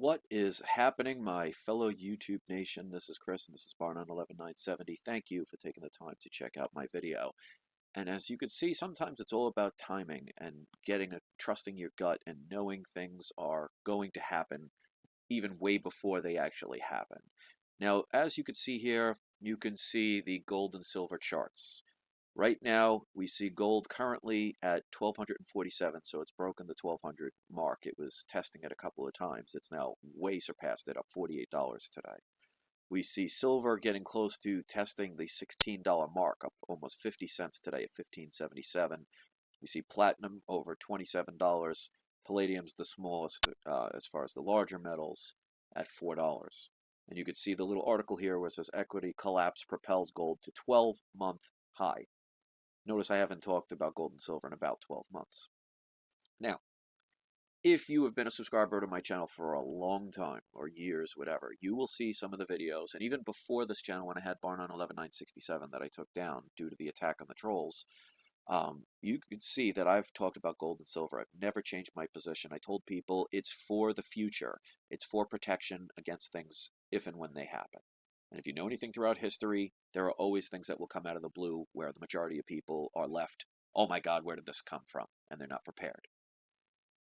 What is happening, my fellow YouTube nation? This is Chris, and this is Barn on 11970. Thank you for taking the time to check out my video. And as you can see, sometimes it's all about timing and trusting your gut and knowing things are going to happen even way before they actually happen. Now, as you can see here, you can see the gold and silver charts. Right now, we see gold currently at 1,247, so it's broken the 1,200 mark. It was testing it a couple of times. It's now way surpassed it, up $48 today. We see silver getting close to testing the $16 mark, up almost 50 cents today at 15.77. We see platinum over $27. Palladium's the smallest as far as the larger metals at $4. And you can see the little article here where it says equity collapse propels gold to 12-month high. Notice I haven't talked about gold and silver in about 12 months. Now, if you have been a subscriber to my channel for a long time, or years, whatever, you will see some of the videos, and even before this channel when I had Barn on 11967 that I took down due to the attack on the trolls, you can see that I've talked about gold and silver. I've never changed my position. I told people it's for the future. It's for protection against things if and when they happen. And if you know anything throughout history, there are always things that will come out of the blue where the majority of people are left, oh my God, where did this come from? And they're not prepared.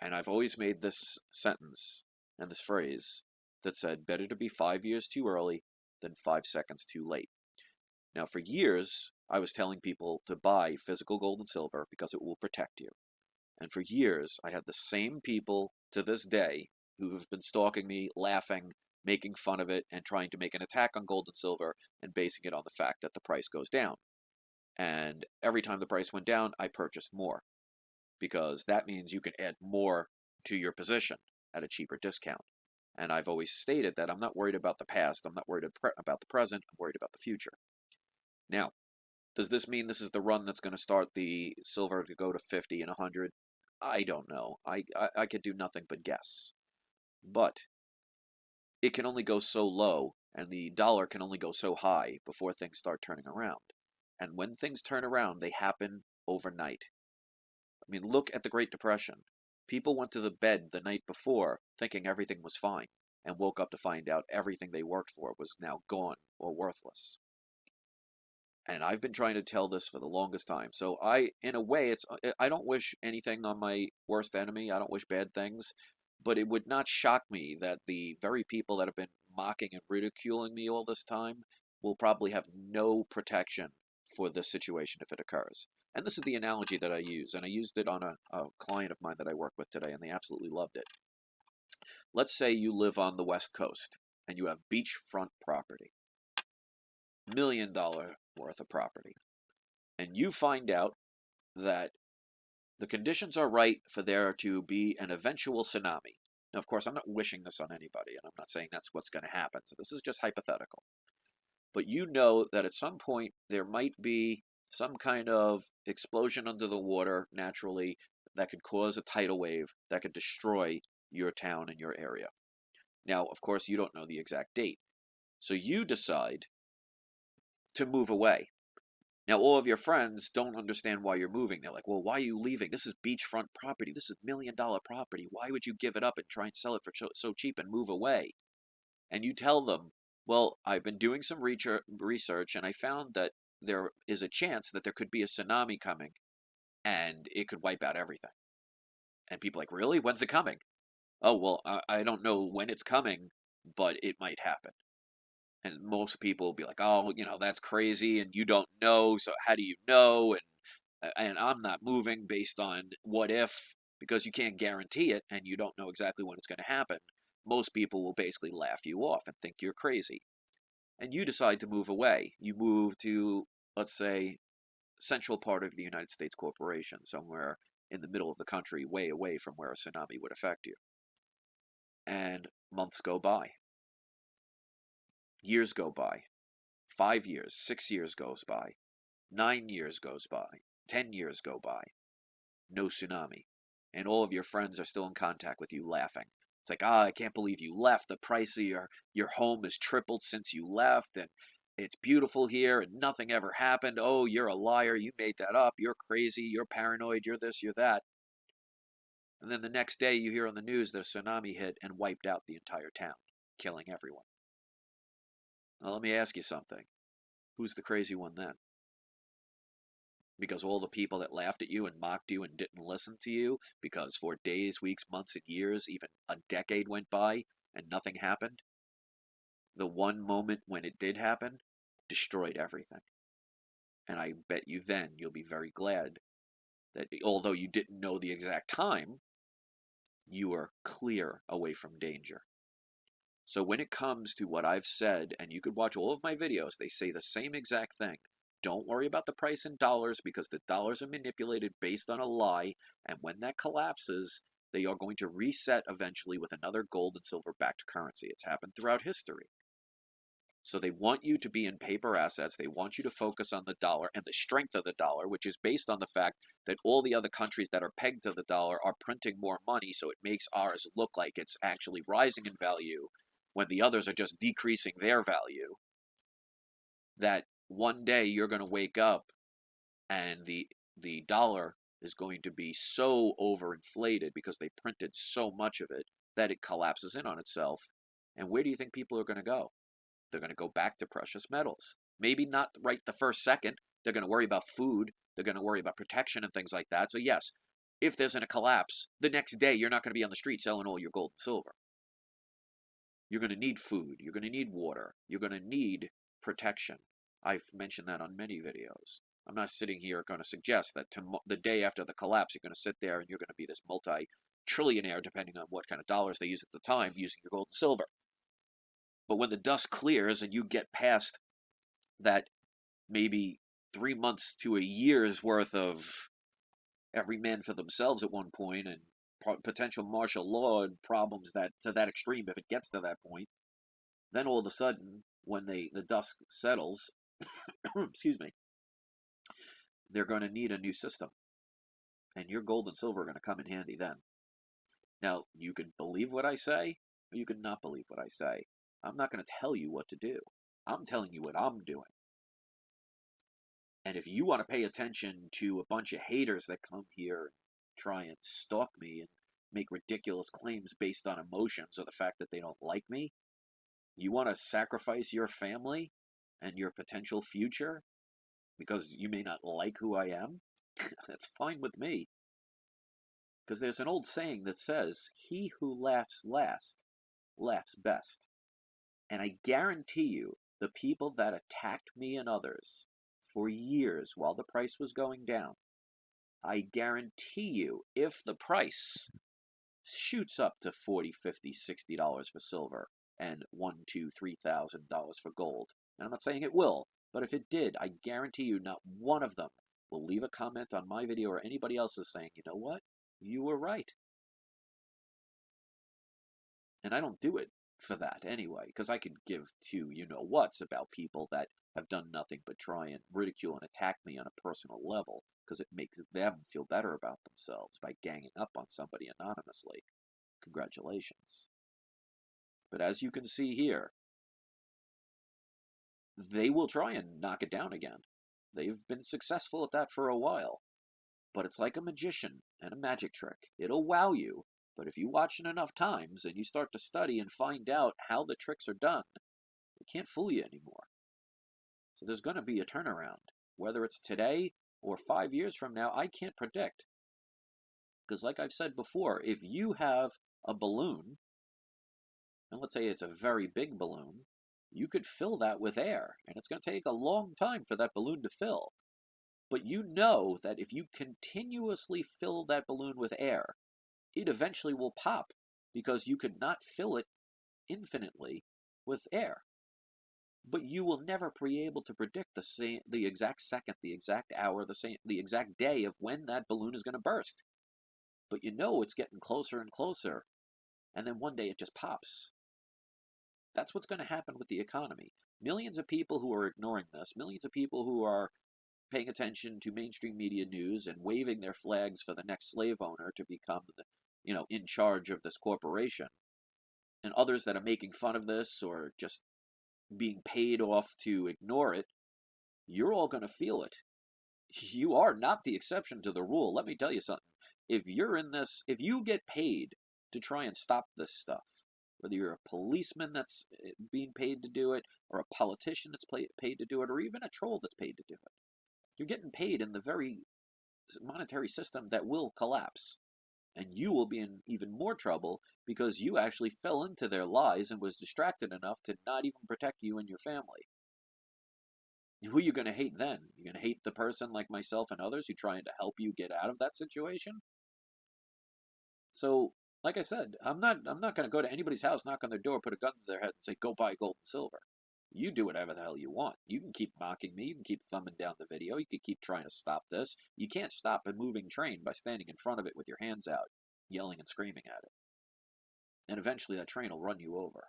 And I've always made this sentence and this phrase that said, better to be 5 years too early than 5 seconds too late. Now, for years, I was telling people to buy physical gold and silver because it will protect you. And for years, I had the same people to this day who have been stalking me, laughing, making fun of it, and trying to make an attack on gold and silver and basing it on the fact that the price goes down. And every time the price went down, I purchased more because that means you can add more to your position at a cheaper discount. And I've always stated that I'm not worried about the past, I'm not worried about the present, I'm worried about the future. Now, does this mean this is the run that's going to start the silver to go to 50 and 100? I don't know. I could do nothing but guess. But it can only go so low, and the dollar can only go so high before things start turning around. And when things turn around, they happen overnight. I mean, look at the Great Depression. People went to the bed the night before thinking everything was fine, and woke up to find out everything they worked for was now gone or worthless. And I've been trying to tell this for the longest time. So in a way, I don't wish anything on my worst enemy. I don't wish bad things. But it would not shock me that the very people that have been mocking and ridiculing me all this time will probably have no protection for this situation if it occurs. And this is the analogy that I use. And I used it on a client of mine that I work with today, and they absolutely loved it. Let's say you live on the West Coast, and you have beachfront property. $1 million worth of property. And you find out that the conditions are right for there to be an eventual tsunami. Now, of course, I'm not wishing this on anybody, and I'm not saying that's what's going to happen. So this is just hypothetical. But you know that at some point there might be some kind of explosion under the water naturally that could cause a tidal wave that could destroy your town and your area. Now, of course, you don't know the exact date. So you decide to move away. Now, all of your friends don't understand why you're moving. They're like, well, why are you leaving? This is beachfront property. This is $1 million property. Why would you give it up and try and sell it for so cheap and move away? And you tell them, well, I've been doing some research, and I found that there is a chance that there could be a tsunami coming, and it could wipe out everything. And people are like, really? When's it coming? Oh, well, I don't know when it's coming, but it might happen. And most people will be like, oh, that's crazy, and you don't know, so how do you know? And I'm not moving based on what if, because you can't guarantee it, and you don't know exactly when it's going to happen. Most people will basically laugh you off and think you're crazy. And you decide to move away. You move to, let's say, central part of the United States corporation, somewhere in the middle of the country, way away from where a tsunami would affect you. And months go by. Years go by. 5 years, 6 years goes by, 9 years goes by, 10 years go by, no tsunami. And all of your friends are still in contact with you laughing. It's like, I can't believe you left. The price of your home has tripled since you left, and it's beautiful here, and nothing ever happened. Oh, you're a liar. You made that up. You're crazy. You're paranoid. You're this, you're that. And then the next day you hear on the news that a tsunami hit and wiped out the entire town, killing everyone. Now let me ask you something. Who's the crazy one then? Because all the people that laughed at you and mocked you and didn't listen to you, because for days, weeks, months, and years, even a decade went by and nothing happened, the one moment when it did happen destroyed everything. And I bet you then you'll be very glad that although you didn't know the exact time, you were clear away from danger. So when it comes to what I've said, and you could watch all of my videos, they say the same exact thing. Don't worry about the price in dollars because the dollars are manipulated based on a lie, and when that collapses, they are going to reset eventually with another gold and silver backed currency. It's happened throughout history. So they want you to be in paper assets. They want you to focus on the dollar and the strength of the dollar, which is based on the fact that all the other countries that are pegged to the dollar are printing more money, so it makes ours look like it's actually rising in value when the others are just decreasing their value. That one day you're going to wake up and the dollar is going to be so overinflated because they printed so much of it that it collapses in on itself. And where do you think people are going to go? They're going to go back to precious metals. Maybe not right the first second. They're going to worry about food. They're going to worry about protection and things like that. So yes, if there's a collapse, the next day you're not going to be on the street selling all your gold and silver. You're going to need food. You're going to need water. You're going to need protection. I've mentioned that on many videos. I'm not sitting here going to suggest that the day after the collapse, you're going to sit there and you're going to be this multi-trillionaire, depending on what kind of dollars they use at the time, using your gold and silver. But when the dust clears and you get past that maybe 3 months to a year's worth of every man for themselves at one point and potential martial law and problems that to that extreme, if it gets to that point, then all of a sudden, when the dust settles, excuse me, they're going to need a new system. And your gold and silver are going to come in handy then. Now, you can believe what I say, or you can not believe what I say. I'm not going to tell you what to do. I'm telling you what I'm doing. And if you want to pay attention to a bunch of haters that come here and try and stalk me and make ridiculous claims based on emotions or the fact that they don't like me, you want to sacrifice your family and your potential future because you may not like who I am, that's fine with me. Because there's an old saying that says, he who laughs last, laughs best. And I guarantee you, the people that attacked me and others for years while the price was going down, I guarantee you, if the price shoots up to $40, $50, $60 for silver and $1,000, $2,000, $3,000 for gold, and I'm not saying it will, but if it did, I guarantee you not one of them will leave a comment on my video or anybody else's saying, you know what, you were right. And I don't do it for that anyway, because I could give two you-know-whats about people that have done nothing but try and ridicule and attack me on a personal level, because it makes them feel better about themselves by ganging up on somebody anonymously. Congratulations. But as you can see here, they will try and knock it down again. They've been successful at that for a while. But it's like a magician and a magic trick. It'll wow you, but if you watch it enough times and you start to study and find out how the tricks are done, it can't fool you anymore. So there's going to be a turnaround. Whether it's today or 5 years from now, I can't predict. Because like I've said before, if you have a balloon, and let's say it's a very big balloon, you could fill that with air, and it's going to take a long time for that balloon to fill. But you know that if you continuously fill that balloon with air, it eventually will pop because you could not fill it infinitely with air. But you will never be able to predict the exact second, the exact hour, the exact day of when that balloon is going to burst. But you know it's getting closer and closer, and then one day it just pops. That's what's going to happen with the economy. Millions of people who are ignoring this, millions of people who are paying attention to mainstream media news and waving their flags for the next slave owner to become in charge of this corporation, and others that are making fun of this or just being paid off to ignore it, you're all going to feel it. You are not the exception to the rule. Let me tell you something. if you're in this, if you get paid to try and stop this stuff, whether you're a policeman that's being paid to do it, or a politician that's paid to do it, or even a troll that's paid to do it, you're getting paid in the very monetary system that will collapse. And you will be in even more trouble because you actually fell into their lies and was distracted enough to not even protect you and your family. Who are you going to hate then? You're going to hate the person like myself and others who are trying to help you get out of that situation? So, like I said, I'm not going to go to anybody's house, knock on their door, put a gun to their head, and say, go buy gold and silver. You do whatever the hell you want. You can keep mocking me. You can keep thumbing down the video. You can keep trying to stop this. You can't stop a moving train by standing in front of it with your hands out, yelling and screaming at it. And eventually that train will run you over.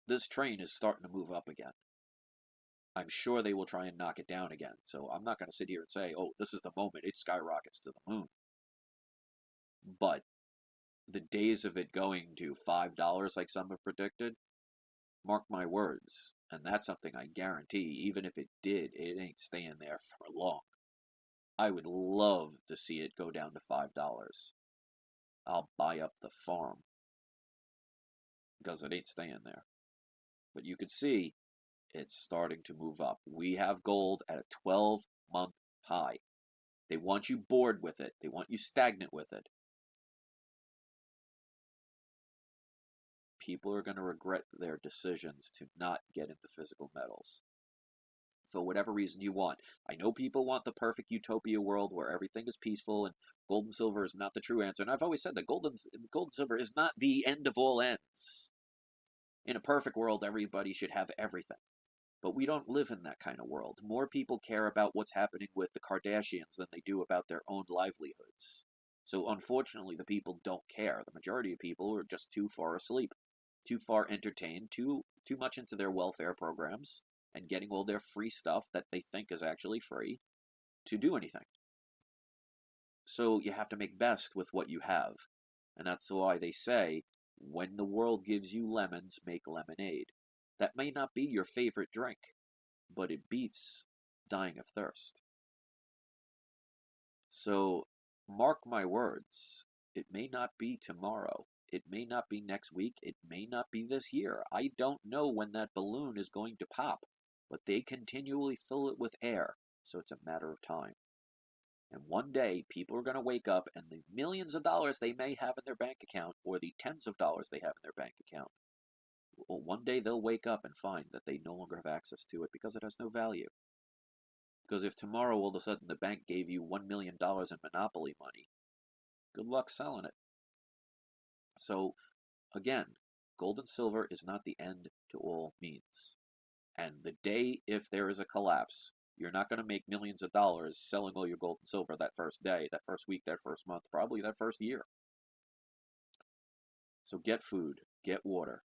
This train is starting to move up again. I'm sure they will try and knock it down again. So I'm not going to sit here and say, oh, this is the moment it skyrockets to the moon. But the days of it going to $5 like some have predicted, mark my words. And that's something I guarantee, even if it did, it ain't staying there for long. I would love to see it go down to $5. I'll buy up the farm. Because it ain't staying there. But you can see it's starting to move up. We have gold at a 12-month high. They want you bored with it. They want you stagnant with it. People are going to regret their decisions to not get into physical metals. For whatever reason you want. I know people want the perfect utopia world where everything is peaceful and gold and silver is not the true answer. And I've always said that gold and silver is not the end of all ends. In a perfect world, everybody should have everything. But we don't live in that kind of world. More people care about what's happening with the Kardashians than they do about their own livelihoods. So unfortunately, the people don't care. The majority of people are just too far asleep, too far entertained, too much into their welfare programs and getting all their free stuff that they think is actually free to do anything. So you have to make best with what you have. And that's why they say, when the world gives you lemons, make lemonade. That may not be your favorite drink, but it beats dying of thirst. So, mark my words, it may not be tomorrow. It may not be next week. It may not be this year. I don't know when that balloon is going to pop, but they continually fill it with air, so it's a matter of time. And one day, people are going to wake up, and the millions of dollars they may have in their bank account, or the tens of dollars they have in their bank account, well, one day they'll wake up and find that they no longer have access to it because it has no value. Because if tomorrow all of a sudden the bank gave you $1 million in monopoly money, good luck selling it. So, again, gold and silver is not the end to all means. And the day, if there is a collapse, you're not going to make millions of dollars selling all your gold and silver that first day, that first week, that first month, probably that first year. So get food, get water,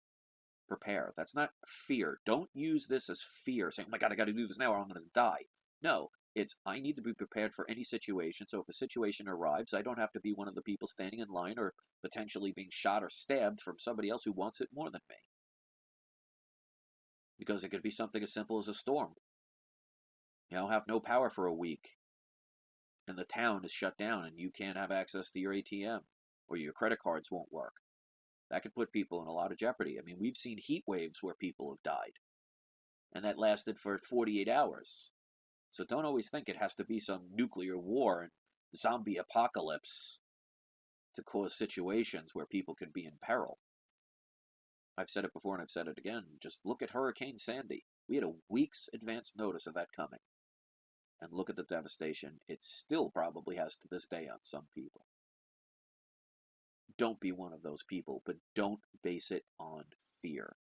prepare. That's not fear. Don't use this as fear, saying, oh my God, I got to do this now or I'm going to die. No, it's I need to be prepared for any situation, so if a situation arrives, I don't have to be one of the people standing in line or potentially being shot or stabbed from somebody else who wants it more than me. Because it could be something as simple as a storm. Have no power for a week, and the town is shut down and you can't have access to your ATM, or your credit cards won't work. That could put people in a lot of jeopardy. I mean, we've seen heat waves where people have died, and that lasted for 48 hours. So don't always think it has to be some nuclear war and zombie apocalypse to cause situations where people can be in peril. I've said it before and I've said it again. Just look at Hurricane Sandy. We had a week's advance notice of that coming. And look at the devastation it still probably has to this day on some people. Don't be one of those people, but don't base it on fear.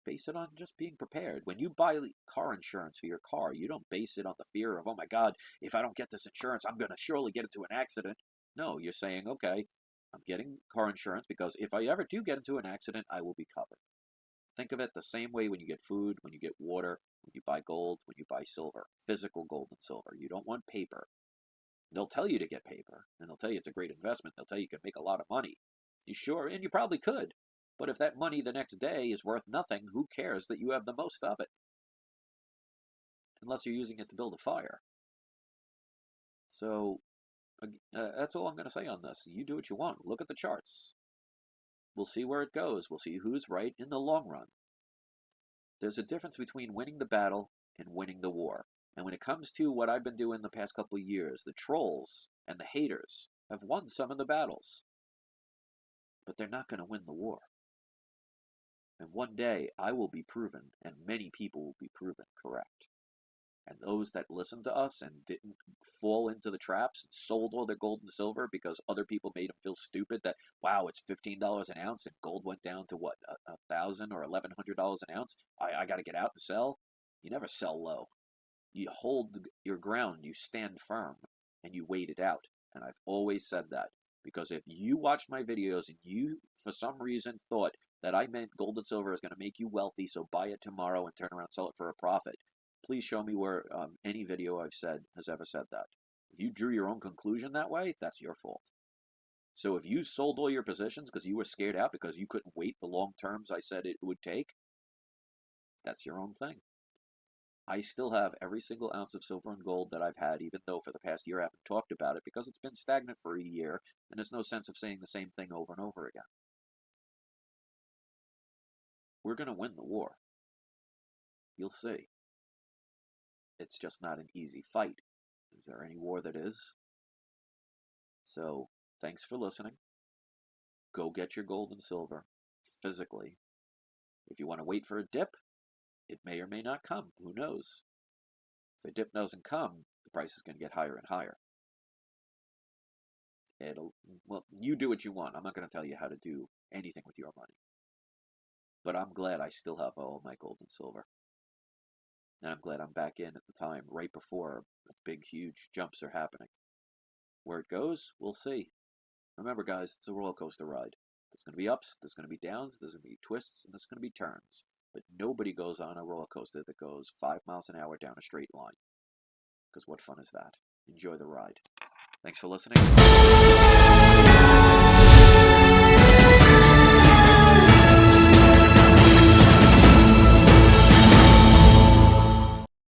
Base it on just being prepared. When you buy car insurance for your car, you don't base it on the fear of, oh my God, if I don't get this insurance, I'm going to surely get into an accident. No, you're saying, okay, I'm getting car insurance because if I ever do get into an accident, I will be covered. Think of it the same way when you get food, when you get water, when you buy gold, when you buy silver, physical gold and silver. You don't want paper. They'll tell you to get paper, and they'll tell you it's a great investment. They'll tell you can make a lot of money. You sure? And you probably could. But if that money the next day is worth nothing, who cares that you have the most of it? Unless you're using it to build a fire. So That's all I'm going to say on this. You do what you want. Look at the charts. We'll see where it goes. We'll see who's right in the long run. There's a difference between winning the battle and winning the war. And when it comes to what I've been doing the past couple of years, the trolls and the haters have won some of the battles. But they're not going to win the war. And one day I will be proven, and many people will be proven correct. And those that listened to us and didn't fall into the traps and sold all their gold and silver because other people made them feel stupid that, wow, it's $15 an ounce and gold went down to what, $1,000 or $1,100 an ounce? I got to get out and sell? You never sell low. You hold your ground, you stand firm, and you wait it out. And I've always said that. Because if you watched my videos and you, for some reason, thought that I meant gold and silver is going to make you wealthy, so buy it tomorrow and turn around and sell it for a profit, please show me where any video I've said has ever said that. If you drew your own conclusion that way, that's your fault. So if you sold all your positions because you were scared out because you couldn't wait the long terms I said it would take, that's your own thing. I still have every single ounce of silver and gold that I've had, even though for the past year I haven't talked about it because it's been stagnant for a year, and there's no sense of saying the same thing over and over again. We're going to win the war. You'll see. It's just not an easy fight. Is there any war that is? So, thanks for listening. Go get your gold and silver, physically. If you want to wait for a dip, it may or may not come. Who knows? If a dip doesn't come, the price is going to get higher and higher. Well, you do what you want. I'm not going to tell you how to do anything with your money. But I'm glad I still have all my gold and silver. And I'm glad I'm back in at the time, right before the big, huge jumps are happening. Where it goes, we'll see. Remember, guys, it's a roller coaster ride. There's going to be ups, there's going to be downs, there's going to be twists, and there's going to be turns. But nobody goes on a roller coaster that goes 5 miles an hour down a straight line. Because what fun is that? Enjoy the ride. Thanks for listening.